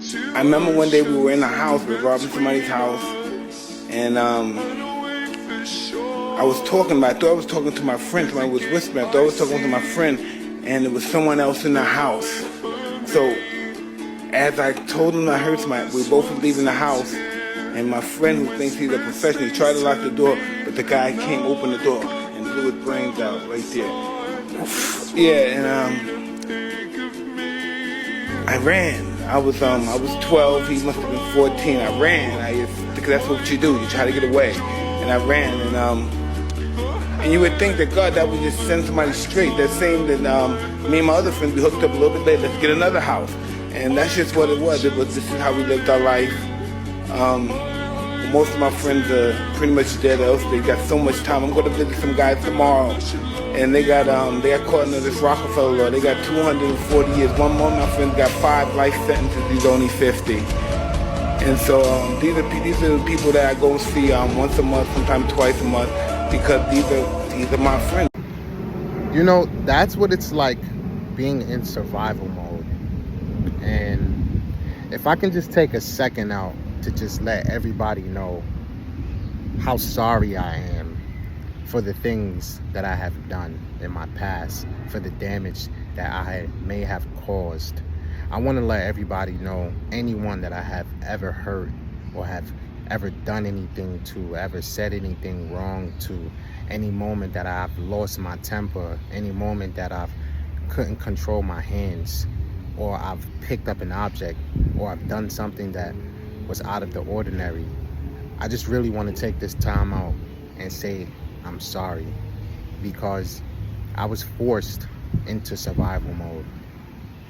I remember one day we were in a house, we were robbing somebody's house, and I was talking, but I thought I was talking to my friend. Somebody was whispering. I thought I was talking to my friend, and it was someone else in the house. So as I told him I heard somebody, we both were leaving the house, and my friend, who thinks he's a professional, he tried to lock the door, but the guy can't open the door and blew his brains out right there. Yeah, and I ran. I was 12. He must have been 14. I ran. Because that's what you do. You try to get away. And I ran. And you would think that God, that would just send somebody straight. That same that me and my other friends, we hooked up a little bit later. Let's get another house. And that's just what it was. This is how we lived our life. Most of my friends are pretty much dead. Else they got so much time. I'm going to visit some guys tomorrow. And they got caught under this Rockefeller law. They got 240 years. One of my friends got 5 life sentences. He's only 50. And so these are the people that I go see once a month, sometimes twice a month, because these are my friends. You know, that's what it's like being in survival mode. And if I can just take a second out to just let everybody know how sorry I am for the things that I have done in my past, for the damage that I may have caused. I want to let everybody know, anyone that I have ever hurt or have ever done anything to, ever said anything wrong to, any moment that I've lost my temper, any moment that I've couldn't control my hands, or I've picked up an object, or I've done something that was out of the ordinary. I just really want to take this time out and say I'm sorry, because I was forced into survival mode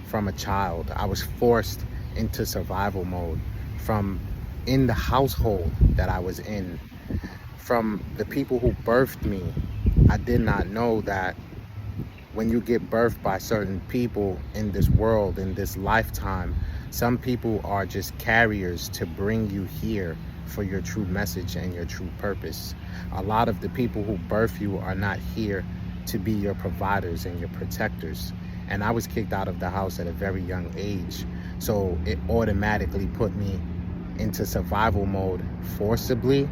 from a child. I was forced into survival mode from in the household that I was in, from the people who birthed me. I did not know that when you get birthed by certain people in this world, in this lifetime, some people are just carriers to bring you here for your true message and your true purpose. A lot of the people who birth you are not here to be your providers and your protectors. And I was kicked out of the house at a very young age. So it automatically put me into survival mode forcibly,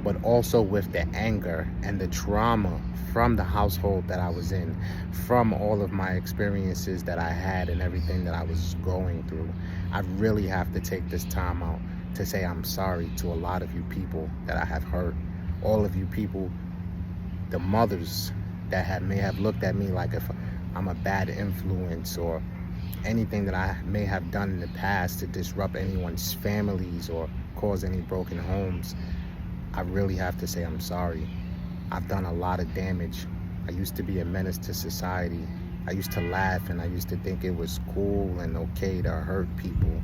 but also with the anger and the trauma from the household that I was in, from all of my experiences that I had and everything that I was going through. I really have to take this time out to say I'm sorry to a lot of you people that I have hurt. All of you people, the mothers that may have looked at me like if I'm a bad influence, or anything that I may have done in the past to disrupt anyone's families or cause any broken homes. I really have to say I'm sorry. I've done a lot of damage. I used to be a menace to society. I used to laugh, and I used to think it was cool and okay to hurt people.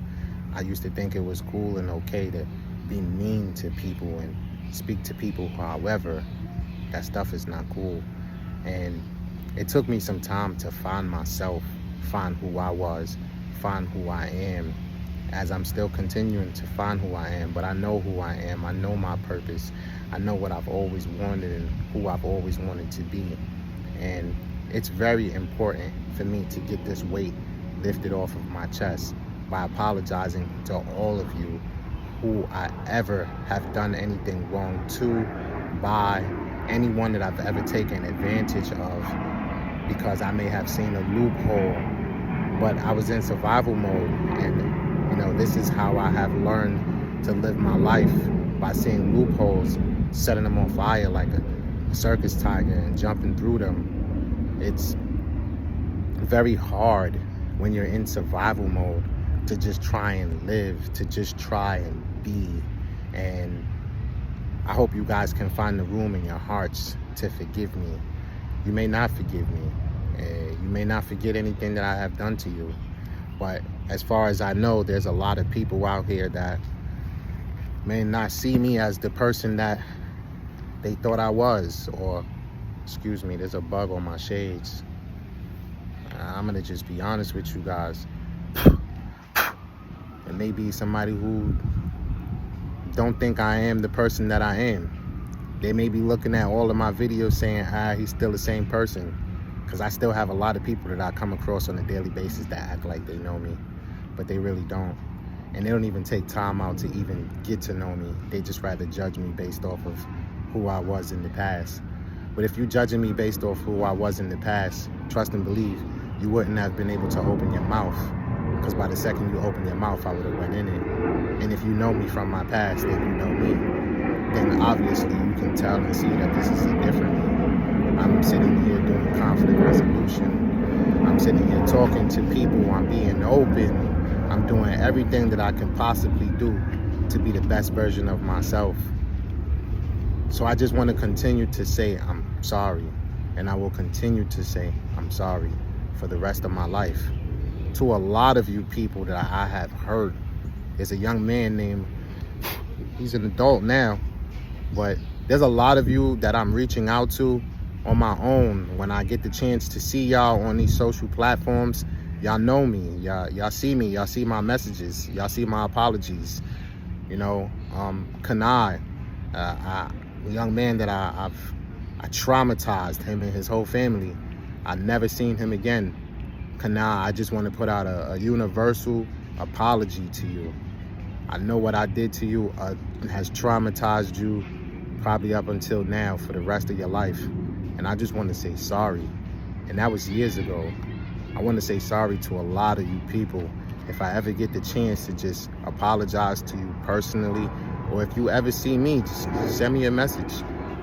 I used to think it was cool and okay to be mean to people and speak to people. However, that stuff is not cool. And it took me some time to find myself, find who I was, find who I am, as I'm still continuing to find who I am. But I know who I am. I know my purpose. I know what I've always wanted and who I've always wanted to be. And it's very important for me to get this weight lifted off of my chest by apologizing to all of you who I ever have done anything wrong to, by anyone that I've ever taken advantage of because I may have seen a loophole. But I was in survival mode, and you know, this is how I have learned to live my life, by seeing loopholes, setting them on fire like a circus tiger and jumping through them. It's very hard when you're in survival mode to just try and live, to just try and be. And I hope you guys can find the room in your hearts to forgive me. You may not forgive me. You may not forget anything that I have done to you. But as far as I know, there's a lot of people out here that may not see me as the person that they thought I was. Or, excuse me, there's a bug on my shades. I'm gonna just be honest with you guys. It may be somebody who don't think I am the person that I am. They may be looking at all of my videos saying, he's still the same person. Because I still have a lot of people that I come across on a daily basis that act like they know me, but they really don't. and they don't even take time out to even get to know me. They just rather judge me based off of who I was in the past. But if you're judging me based off who I was in the past, trust and believe, you wouldn't have been able to open your mouth, because by the second you open your mouth, I would have went in it. And if you know me from my past, then you know me. Then obviously you can tell and see that this is a different me. I'm sitting here doing conflict resolution. I'm sitting here talking to people. I'm being open. I'm doing everything that I can possibly do to be the best version of myself. So I just want to continue to say I'm sorry. And I will continue to say I'm sorry for the rest of my life. To a lot of you people that I have hurt. There's a young man named, he's an adult now, but there's a lot of you that I'm reaching out to on my own. When I get the chance to see y'all on these social platforms, y'all know me, y'all see me, y'all see my messages, y'all see my apologies. You know, Kanai, a young man that I traumatized, him and his whole family. I never seen him again. Kanai, I just want to put out a universal apology to you. I know what I did to you has traumatized you probably up until now for the rest of your life. And I just want to say sorry. And that was years ago. I want to say sorry to a lot of you people. If I ever get the chance to just apologize to you personally, or if you ever see me, just send me a message.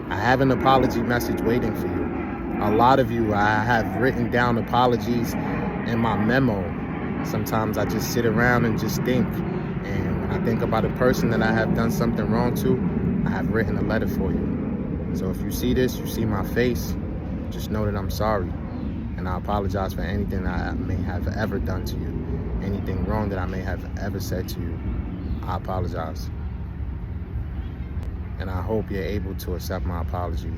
I have an apology message waiting for you. A lot of you, I have written down apologies in my memo. Sometimes I just sit around and just think. And when I think about a person that I have done something wrong to, I have written a letter for you. So if you see this, you see my face, just know that I'm sorry. And I apologize for anything that I may have ever done to you. Anything wrong that I may have ever said to you. I apologize. And I hope you're able to accept my apology.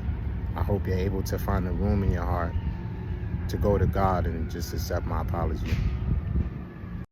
I hope you're able to find a room in your heart to go to God and just accept my apology.